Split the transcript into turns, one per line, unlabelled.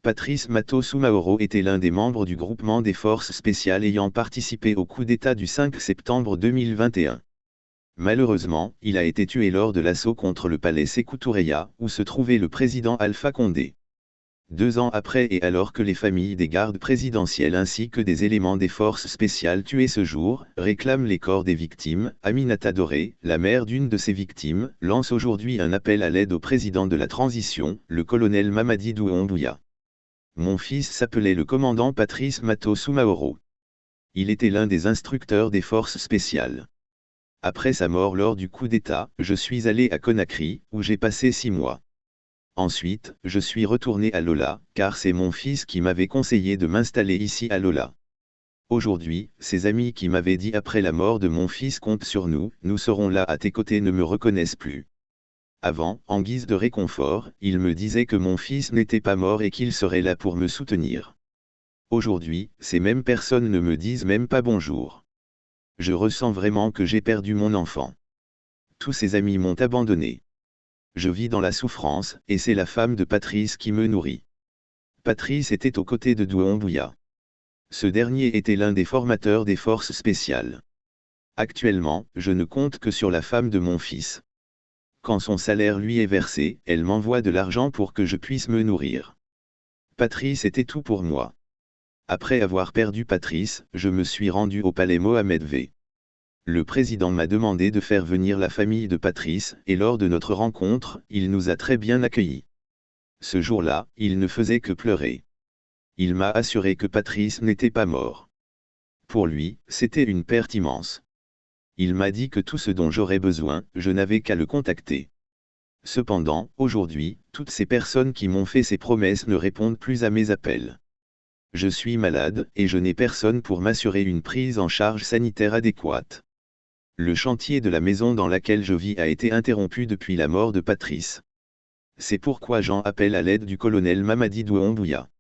Patrice Matteau Soumaoro était l'un des membres du groupement des forces spéciales ayant participé au coup d'État du 5 septembre 2021. Malheureusement, il a été tué lors de l'assaut contre le palais Sékou Toureya, où se trouvait le président Alpha Condé. 2 ans après et alors que les familles des gardes présidentielles ainsi que des éléments des forces spéciales tués ce jour, réclament les corps des victimes, Aminata Doré, la mère d'une de ces victimes, lance aujourd'hui un appel à l'aide au président de la transition, le colonel Mamadi Doumbouya. Mon fils s'appelait le commandant Patrice Matteau Soumaoro. Il était l'un des instructeurs des forces spéciales. Après sa mort lors du coup d'État, je suis allé à Conakry, où j'ai passé 6 mois. Ensuite, je suis retourné à Lola, car c'est mon fils qui m'avait conseillé de m'installer ici à Lola. Aujourd'hui, ses amis qui m'avaient dit après la mort de mon fils comptent sur nous, nous serons là à tes côtés ne me reconnaissent plus. Avant, en guise de réconfort, ils me disaient que mon fils n'était pas mort et qu'il serait là pour me soutenir. Aujourd'hui, ces mêmes personnes ne me disent même pas bonjour. Je ressens vraiment que j'ai perdu mon enfant. Tous ses amis m'ont abandonné. Je vis dans la souffrance, et c'est la femme de Patrice qui me nourrit. Patrice était aux côtés de Doumbouya. Ce dernier était l'un des formateurs des forces spéciales. Actuellement, je ne compte que sur la femme de mon fils. Quand son salaire lui est versé, elle m'envoie de l'argent pour que je puisse me nourrir. Patrice était tout pour moi. Après avoir perdu Patrice, je me suis rendu au palais Mohamed V. Le président m'a demandé de faire venir la famille de Patrice, et lors de notre rencontre, il nous a très bien accueillis. Ce jour-là, il ne faisait que pleurer. Il m'a assuré que Patrice n'était pas mort. Pour lui, c'était une perte immense. Il m'a dit que tout ce dont j'aurais besoin, je n'avais qu'à le contacter. Cependant, aujourd'hui, toutes ces personnes qui m'ont fait ces promesses ne répondent plus à mes appels. Je suis malade, et je n'ai personne pour m'assurer une prise en charge sanitaire adéquate. Le chantier de la maison dans laquelle je vis a été interrompu depuis la mort de Patrice. C'est pourquoi j'en appelle à l'aide du colonel Mamadi Doumbouya.